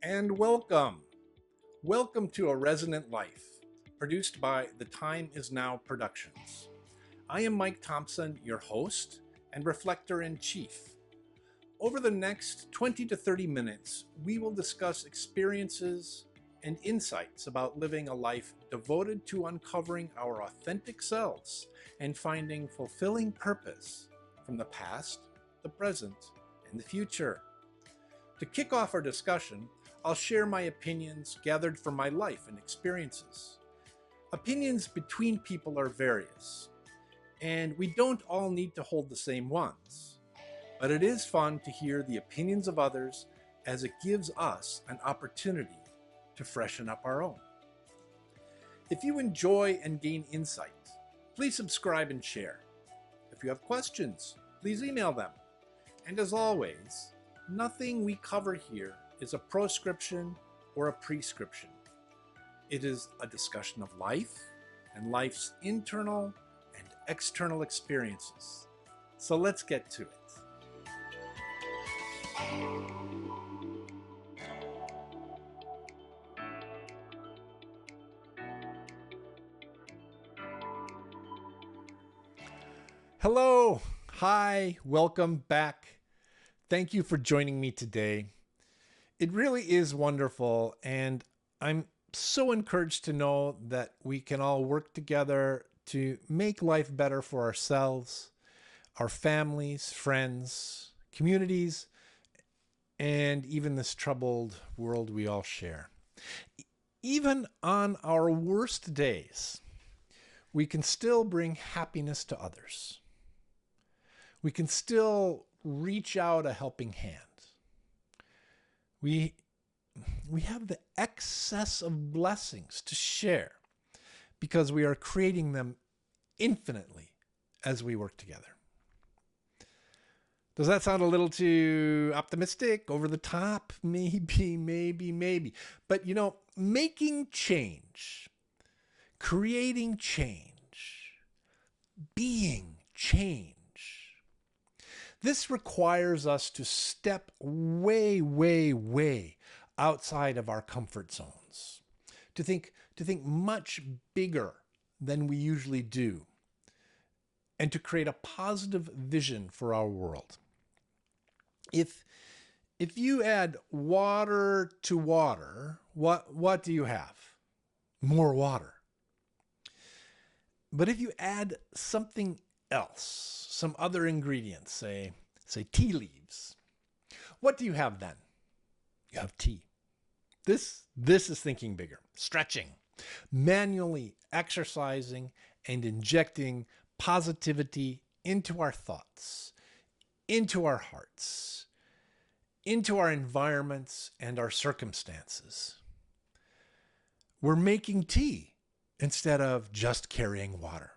And welcome. Welcome to A Resonant Life, produced by The Time Is Now Productions. I am Mike Thompson, your host and reflector in chief. Over the next 20 to 30 minutes, we will discuss experiences and insights about living a life devoted to uncovering our authentic selves and finding fulfilling purpose from the past, the present, and the future. To kick off our discussion, I'll share my opinions gathered from my life and experiences. Opinions between people are various, and we don't all need to hold the same ones. But it is fun to hear the opinions of others as it gives us an opportunity to freshen up our own. If you enjoy and gain insight, please subscribe and share. If you have questions, please email them. And as always, nothing we cover here is a proscription or a prescription. It is a discussion of life and life's internal and external experiences. So let's get to it. Hello, hi, welcome back. Thank you for joining me today. It really is wonderful, and I'm so encouraged to know that we can all work together to make life better for ourselves, our families, friends, communities, and even this troubled world we all share. Even on our worst days, we can still bring happiness to others. We can still reach out a helping hand. We have the excess of blessings to share because we are creating them infinitely as we work together. Does that sound a little too optimistic, over the top? Maybe. But making change, creating change, being change, this requires us to step way outside of our comfort zones, to think much bigger than we usually do, and to create a positive vision for our world. If you add water to water, what do you have? More water. But if you add something else, some other ingredients, say tea leaves, what do you have then? You have tea. This is thinking bigger, stretching, manually exercising and injecting positivity into our thoughts, into our hearts, into our environments and our circumstances. We're making tea instead of just carrying water,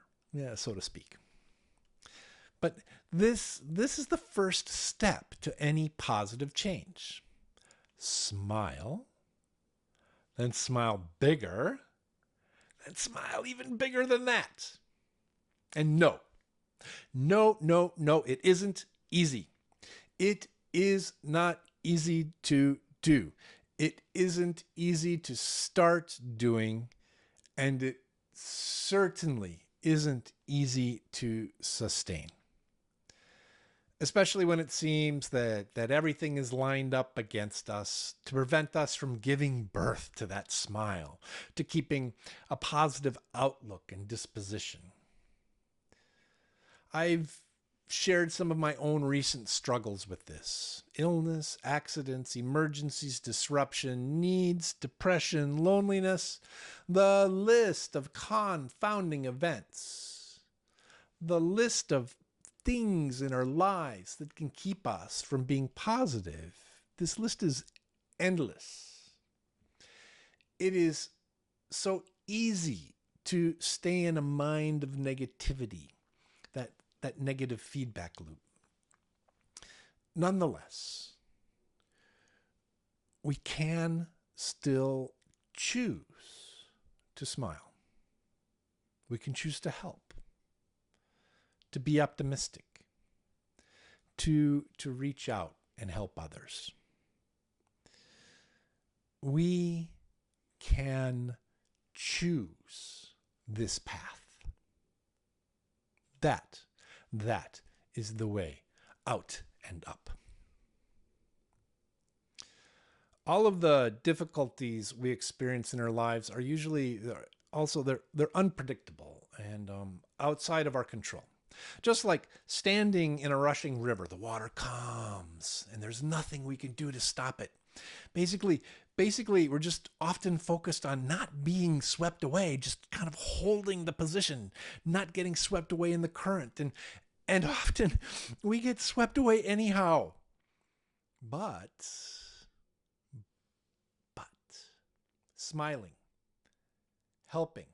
so to speak. But this is the first step to any positive change. Smile, then smile bigger, then smile even bigger than that. And no, it isn't easy. It is not easy to do. It isn't easy to start doing, and it certainly isn't easy to sustain. Especially when it seems that everything is lined up against us to prevent us from giving birth to that smile, to keeping a positive outlook and disposition. I've shared some of my own recent struggles with this. Illness, accidents, emergencies, disruption, needs, depression, loneliness, the list of confounding events, the list of things in our lives that can keep us from being positive. This list is endless. It is so easy to stay in a mind of negativity, that negative feedback loop. Nonetheless, we can still choose to smile. We can choose to help, to be optimistic, to reach out and help others. we can choose this path. That is the way out and up. All of the difficulties we experience in our lives are usually also they're unpredictable and outside of our control. Just like standing in a rushing river, the water comes and there's nothing we can do to stop it. Basically, we're just often focused on not being swept away, just kind of holding the position, not getting swept away in the current. And often we get swept away anyhow. But smiling, helping,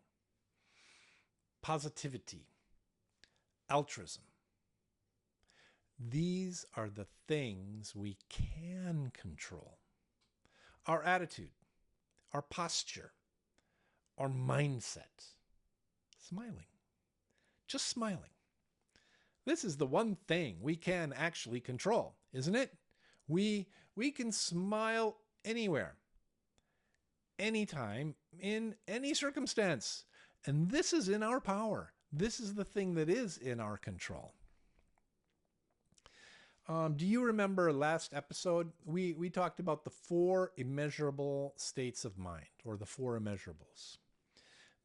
positivity, altruism. These are the things we can control. Our attitude, our posture, our mindset. Smiling. Just smiling. This is the one thing we can actually control, isn't it? We can smile anywhere, anytime, in any circumstance. And this is in our power. This is the thing that is in our control. Do you remember last episode? We talked about the 4 immeasurable states of mind, or the 4 immeasurables.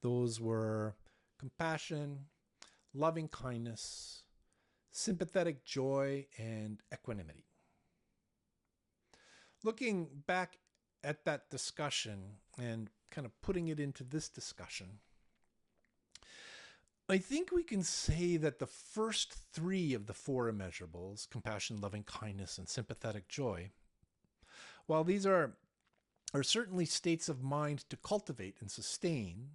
Those were compassion, loving kindness, sympathetic joy, and equanimity. Looking back at that discussion and kind of putting it into this discussion, I think we can say that the first 3 of the 4 immeasurables, compassion, loving kindness, and sympathetic joy, while these are certainly states of mind to cultivate and sustain,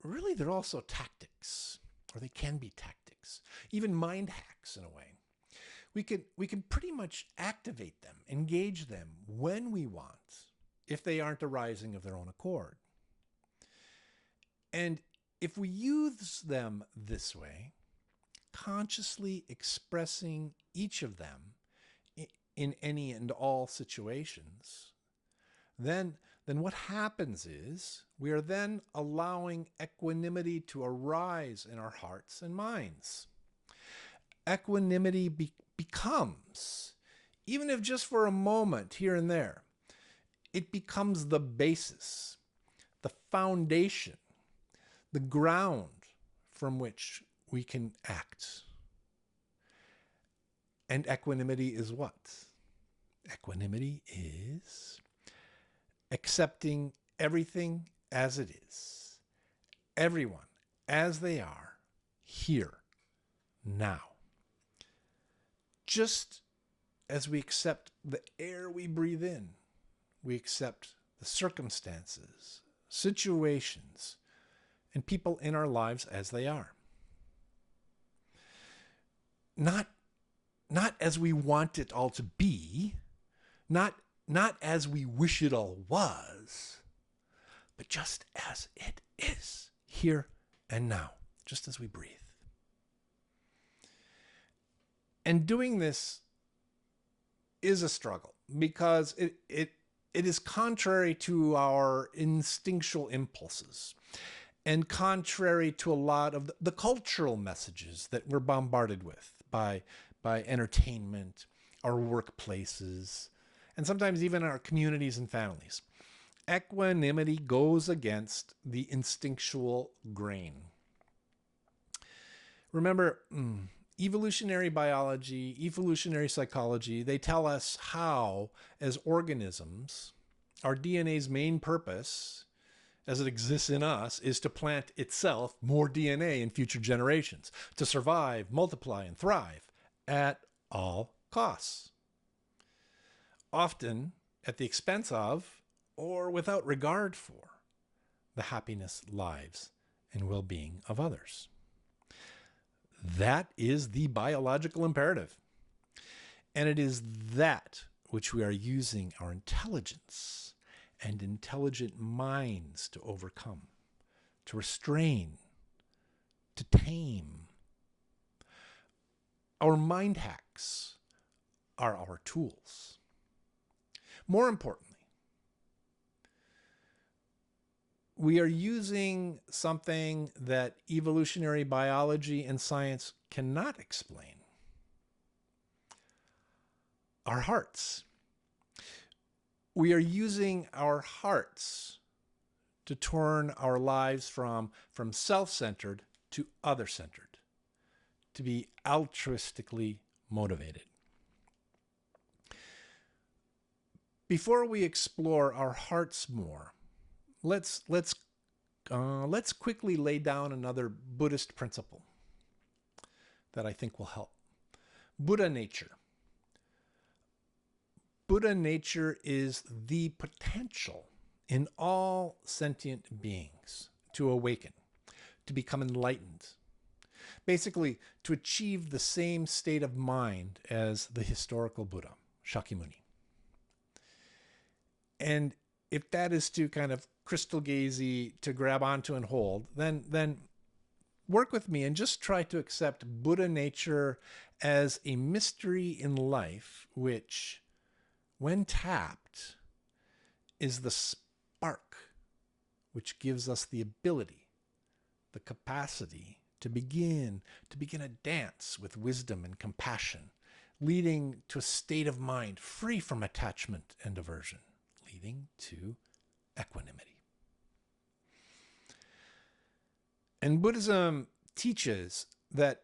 really they're also tactics, or they can be tactics, even mind hacks in a way. We can pretty much activate them, engage them when we want, if they aren't arising of their own accord. And if we use them this way, consciously expressing each of them in any and all situations, then what happens is we are then allowing equanimity to arise in our hearts and minds. Equanimity becomes, even if just for a moment here and there, it becomes the basis, the foundation, the ground from which we can act. And equanimity is what? Equanimity is accepting everything as it is, everyone as they are, here, now. Just as we accept the air we breathe in, we accept the circumstances, situations, and people in our lives as they are. Not as we want it all to be, not as we wish it all was, but just as it is, here and now, just as we breathe. And doing this is a struggle because it is contrary to our instinctual impulses and contrary to a lot of the cultural messages that we're bombarded with by entertainment, our workplaces, and sometimes even our communities and families. Equanimity goes against the instinctual grain. Remember, evolutionary biology, evolutionary psychology, they tell us how, as organisms, our DNA's main purpose, as it exists in us, is to plant itself more DNA in future generations, to survive, multiply, and thrive at all costs. Often at the expense of, or without regard for, the happiness, lives, and well-being of others. That is the biological imperative. And it is that which we are using our intelligence and intelligent minds to overcome, to restrain, to tame. Our mind hacks are our tools. More importantly, we are using something that evolutionary biology and science cannot explain. Our hearts. We are using our hearts to turn our lives from self-centered to other-centered, to be altruistically motivated. Before we explore our hearts more, let's quickly lay down another Buddhist principle that I think will help. Buddha nature. Buddha nature is the potential in all sentient beings to awaken, to become enlightened. Basically, to achieve the same state of mind as the historical Buddha, Shakyamuni. And if that is too kind of crystal gazy to grab onto and hold, then work with me and just try to accept Buddha nature as a mystery in life, which, when tapped, is the spark which gives us the ability, the capacity to begin a dance with wisdom and compassion, leading to a state of mind free from attachment and aversion, leading to equanimity. And Buddhism teaches that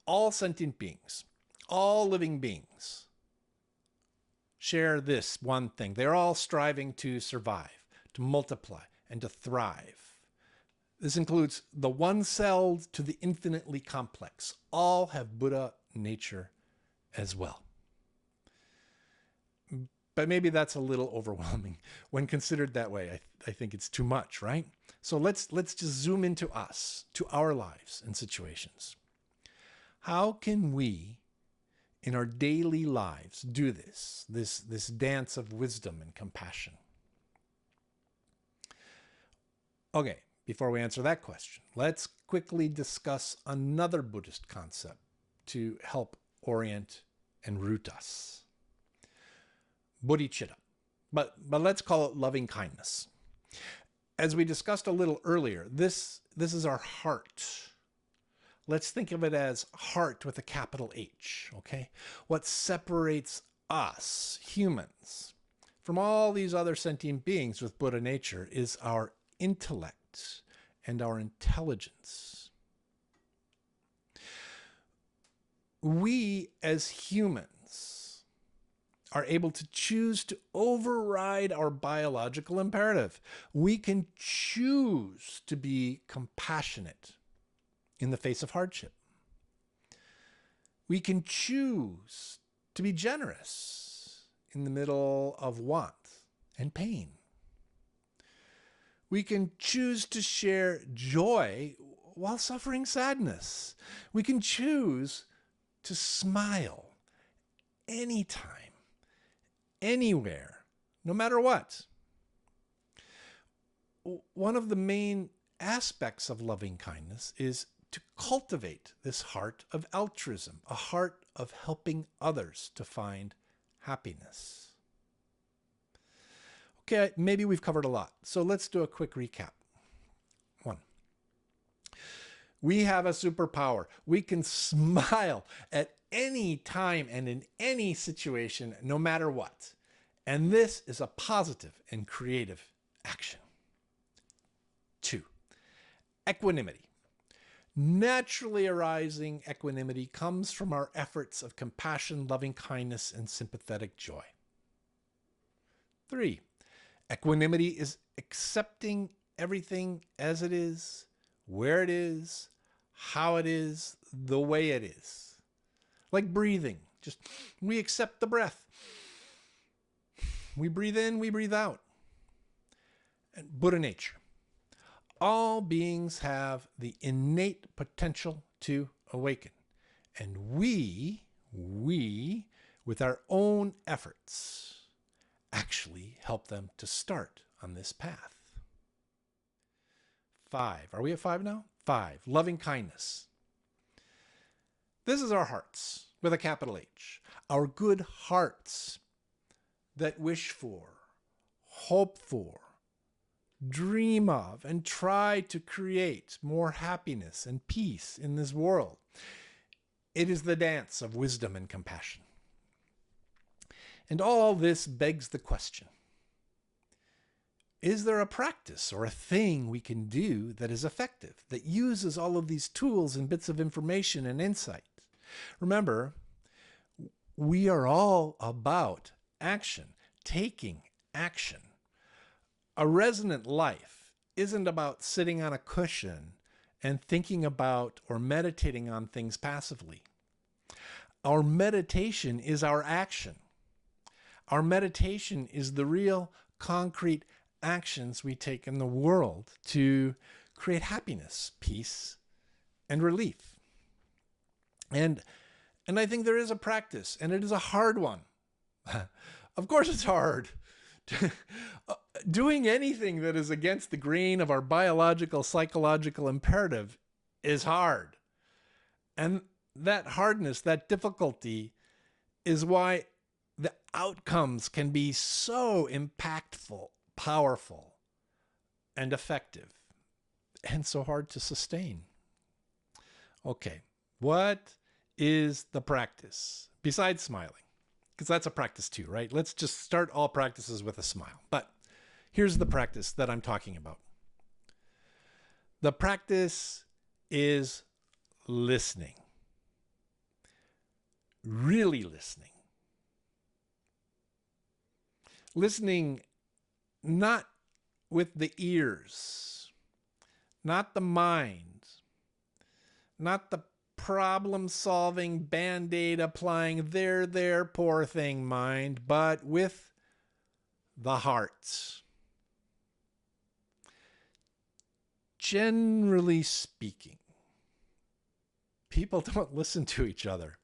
all sentient beings, all living beings, share this one thing. They're all striving to survive, to multiply, and to thrive. This includes the one-celled to the infinitely complex. All have Buddha nature as well. But maybe that's a little overwhelming. When considered that way, I think it's too much, right? So let's just zoom into us, to our lives and situations. How can we, in our daily lives, do this dance of wisdom and compassion? Okay, before we answer that question, let's quickly discuss another Buddhist concept to help orient and root us. Bodhicitta, but let's call it loving kindness. As we discussed a little earlier, this is our heart. Let's think of it as heart with a capital H, okay? What separates us, humans, from all these other sentient beings with Buddha nature is our intellect and our intelligence. We as humans are able to choose to override our biological imperative. We can choose to be compassionate in the face of hardship. We can choose to be generous in the middle of want and pain. We can choose to share joy while suffering sadness. We can choose to smile anytime, anywhere, no matter what. One of the main aspects of loving kindness is to cultivate this heart of altruism, a heart of helping others to find happiness. Okay, maybe we've covered a lot, so let's do a quick recap. 1, we have a superpower. We can smile at any time and in any situation, no matter what. And this is a positive and creative action. 2, equanimity. Naturally arising equanimity comes from our efforts of compassion, loving kindness, and sympathetic joy. 3, equanimity is accepting everything as it is, where it is, how it is, the way it is. Like breathing. Just we accept the breath. We breathe in, we breathe out. And Buddha nature. All beings have the innate potential to awaken. And we, with our own efforts, actually help them to start on this path. 5. Are we at 5 now? 5. Loving kindness. This is our hearts with a capital H. Our good hearts that wish for, hope for, dream of, and try to create more happiness and peace in this world. It is the dance of wisdom and compassion. And all this begs the question, is there a practice or a thing we can do that is effective, that uses all of these tools and bits of information and insight? Remember, we are all about action, taking action. A resonant life isn't about sitting on a cushion and thinking about or meditating on things passively. Our meditation is our action. Our meditation is the real concrete actions we take in the world to create happiness, peace, and relief. And I think there is a practice, and it is a hard one. Of course it's hard. Doing anything that is against the grain of our biological, psychological imperative is hard. And that hardness, that difficulty, is why the outcomes can be so impactful, powerful, and effective, and so hard to sustain. Okay, what is the practice besides smiling? Because that's a practice too, right? Let's just start all practices with a smile. But here's the practice that I'm talking about. The practice is listening. Really listening. Listening not with the ears, not the mind, not the problem-solving, band-aid applying there, poor thing mind, but with the heart. Generally speaking, people don't listen to each other.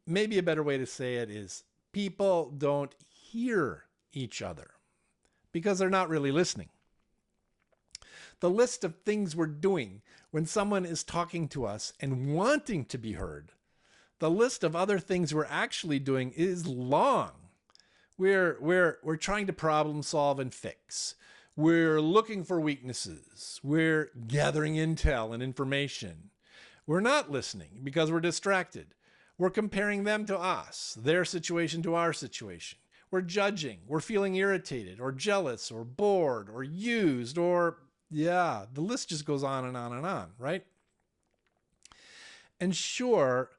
Maybe a better way to say it is people don't hear each other because they're not really listening. The list of things we're doing when someone is talking to us and wanting to be heard, the list of other things we're actually doing is long. We're trying to problem solve and fix. We're looking for weaknesses. We're gathering intel and information. We're not listening because we're distracted. We're comparing them to us, their situation to our situation. We're judging. We're feeling irritated or jealous or bored or used or, yeah, the list just goes on and on and on, right? And sure,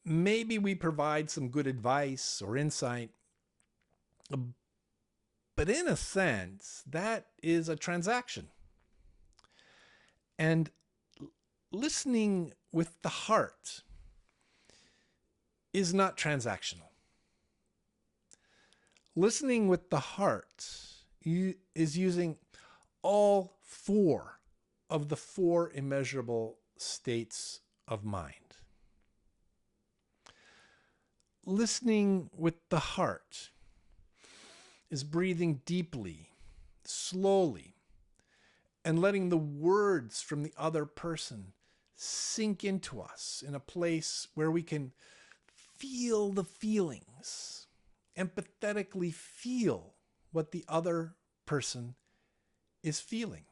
maybe we provide some good advice or insight, but in a sense, that is a transaction. And listening with the heart is not transactional. Listening with the heart is using all four of the four immeasurable states of mind. Listening with the heart is breathing deeply, slowly, and letting the words from the other person sink into us in a place where we can feel the feelings, empathetically feel what the other person is feeling.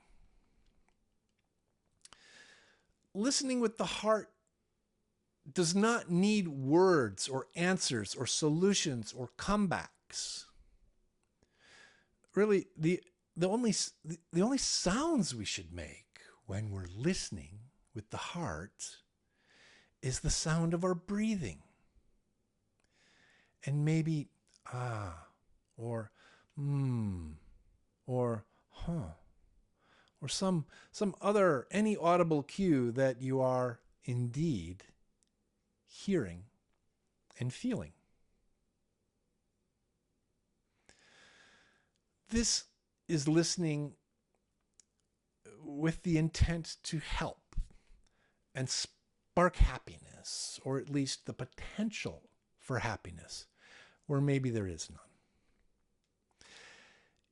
Listening with the heart does not need words or answers or solutions or comebacks. Really, the only sounds we should make when we're listening with the heart is the sound of our breathing. And maybe or or huh, or some other, any audible cue that you are indeed hearing and feeling. This is listening with the intent to help and spark happiness, or at least the potential for happiness, where maybe there is none.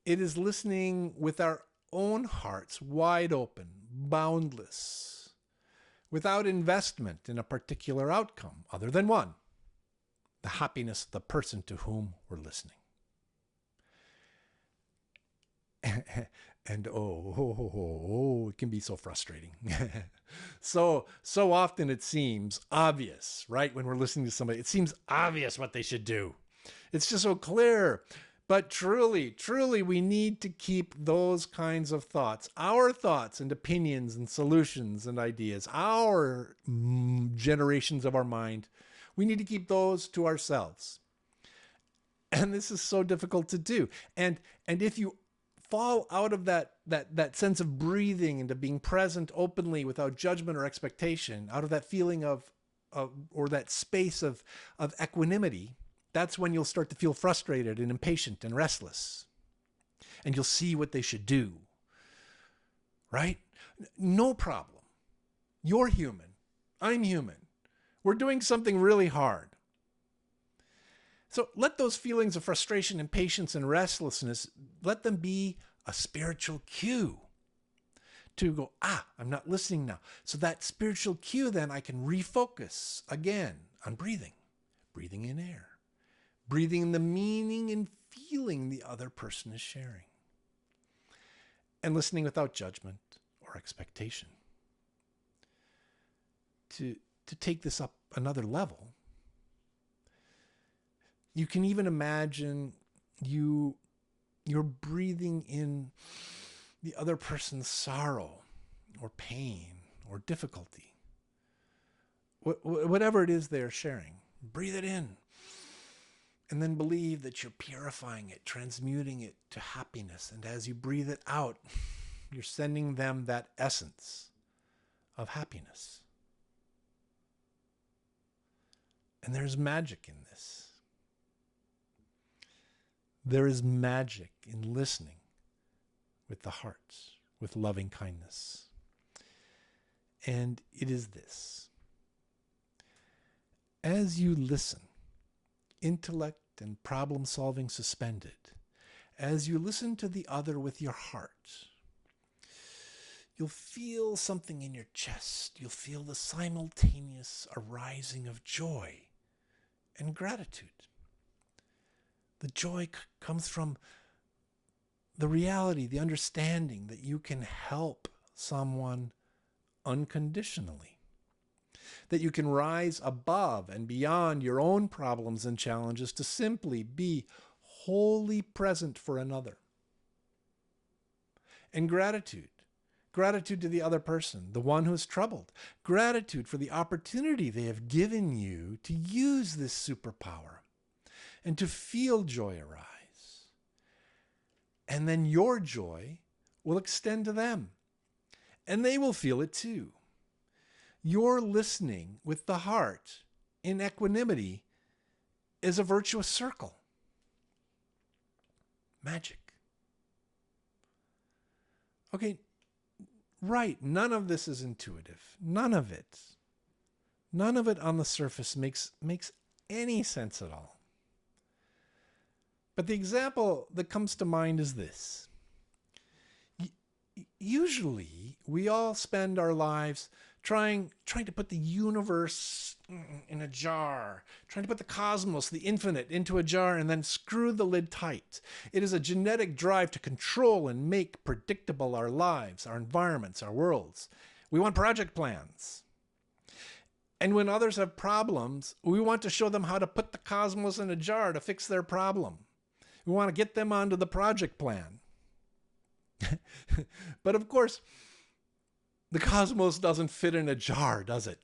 It is listening with our own hearts wide open, boundless, without investment in a particular outcome other than one, the happiness of the person to whom we're listening. And it can be so frustrating. So often it seems obvious, right? When we're listening to somebody, it seems obvious what they should do. It's just so clear. But truly, we need to keep those kinds of thoughts, our thoughts and opinions and solutions and ideas, our generations of our mind. We need to keep those to ourselves. And this is so difficult to do. And if you fall out of that sense of breathing into being present openly without judgment or expectation, out of that feeling of or that space of equanimity, that's when you'll start to feel frustrated and impatient and restless. And you'll see what they should do. Right? No problem. You're human. I'm human. We're doing something really hard. So let those feelings of frustration, impatience, and restlessness, let them be a spiritual cue to go, I'm not listening now. So that spiritual cue, then I can refocus again on breathing in air, breathing in the meaning and feeling the other person is sharing, and listening without judgment or expectation. To take this up another level, you can even imagine you're breathing in the other person's sorrow or pain or difficulty. Whatever it is they're sharing, breathe it in. And then believe that you're purifying it, transmuting it to happiness. And as you breathe it out, you're sending them that essence of happiness. And there's magic in this. There is magic in listening with the heart, with loving kindness. And it is this. As you listen, intellect and problem solving suspended, as you listen to the other with your heart, you'll feel something in your chest. You'll feel the simultaneous arising of joy and gratitude. The joy comes from the reality, the understanding that you can help someone unconditionally, that you can rise above and beyond your own problems and challenges to simply be wholly present for another. And gratitude to the other person, the one who is troubled, gratitude for the opportunity they have given you to use this superpower and to feel joy arise. And then your joy will extend to them, and they will feel it too. Your listening with the heart in equanimity is a virtuous circle. Magic. Okay, right, none of this is intuitive. None of it on the surface makes any sense at all. But the example that comes to mind is this. Usually, we all spend our lives trying to put the universe in a jar, trying to put the cosmos, the infinite, into a jar and then screw the lid tight. It is a genetic drive to control and make predictable our lives, our environments, our worlds. We want project plans. And when others have problems, we want to show them how to put the cosmos in a jar to fix their problem. We want to get them onto the project plan. But of course, the cosmos doesn't fit in a jar, does it?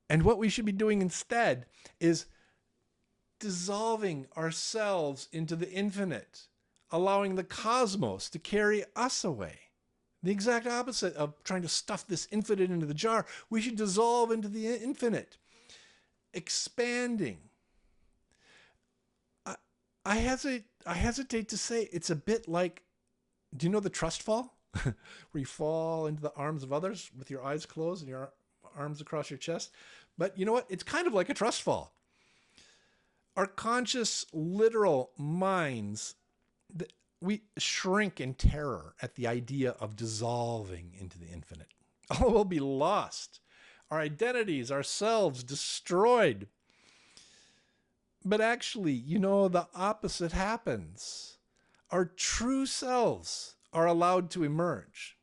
And what we should be doing instead is dissolving ourselves into the infinite, allowing the cosmos to carry us away. The exact opposite of trying to stuff this infinite into the jar. We should dissolve into the infinite, expanding. I hesitate to say it's a bit like, do you know the trust fall? Where you fall into the arms of others with your eyes closed and your arms across your chest. But you know what? It's kind of like a trust fall. Our conscious, literal minds, we shrink in terror at the idea of dissolving into the infinite. All will be lost. Our identities, ourselves destroyed. But actually, the opposite happens. our true selves are allowed to emerge.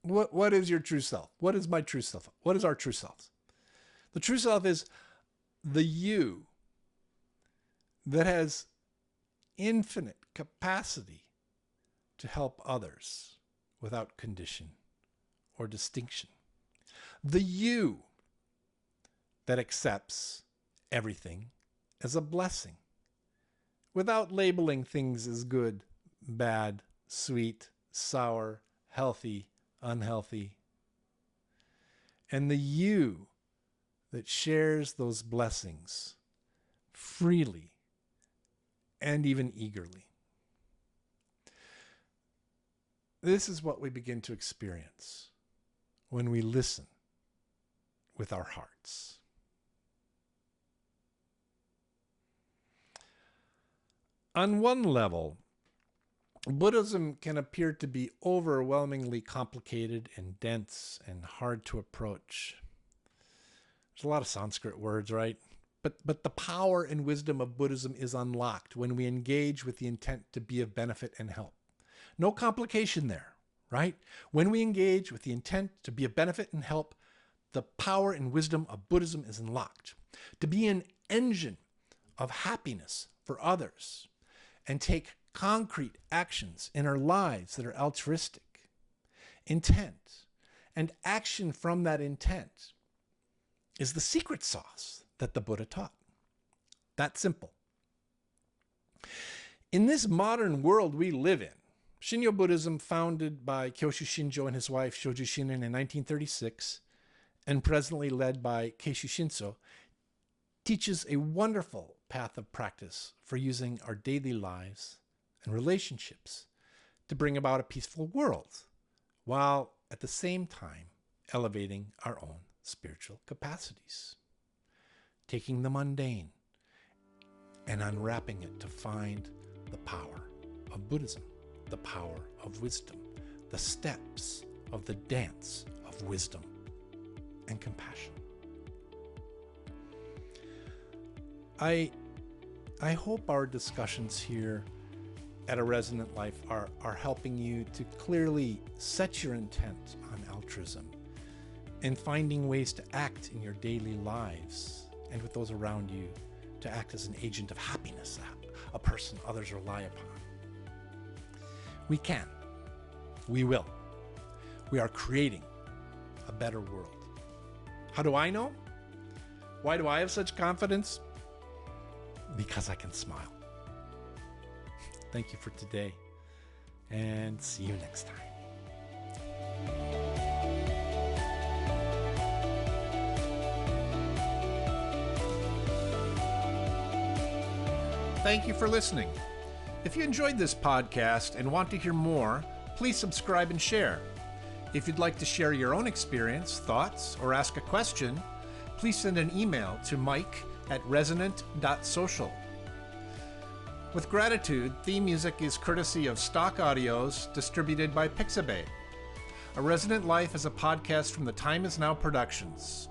What is your true self? What is my true self? What is our true selves? The true self is the you that has infinite capacity to help others without condition or distinction. The you that accepts everything as a blessing without labeling things as good, bad, sweet, sour, healthy, unhealthy. And the you that shares those blessings freely and even eagerly. This is what we begin to experience when we listen with our hearts. On one level, Buddhism can appear to be overwhelmingly complicated and dense and hard to approach. There's a lot of Sanskrit words, right? But the power and wisdom of Buddhism is unlocked when we engage with the intent to be of benefit and help. No complication there, right? When we engage with the intent to be of benefit and help, the power and wisdom of Buddhism is unlocked. To be an engine of happiness for others and take concrete actions in our lives that are altruistic. Intent and action from that intent is the secret sauce that the Buddha taught. That simple. In this modern world we live in, Shinnyo Buddhism, founded by Kyoshu Shinjo and his wife Shoju Shinen in 1936, and presently led by Keishu Shinso, teaches a wonderful path of practice for using our daily lives and relationships to bring about a peaceful world, while at the same time elevating our own spiritual capacities, taking the mundane and unwrapping it to find the power of Buddhism, the power of wisdom, the steps of the dance of wisdom and compassion. I hope our discussions here at A Resonant Life are helping you to clearly set your intent on altruism and finding ways to act in your daily lives and with those around you to act as an agent of happiness, a person others rely upon. We can. We will. We are creating a better world. How do I know? Why do I have such confidence? Because I can smile. Thank you for today, and see you next time. Thank you for listening. If you enjoyed this podcast and want to hear more, please subscribe and share. If you'd like to share your own experience, thoughts, or ask a question, please send an email to mike@resonant.social. With gratitude, theme music is courtesy of Stock Audios, distributed by Pixabay. A Resonant Life is a podcast from the Time Is Now Productions.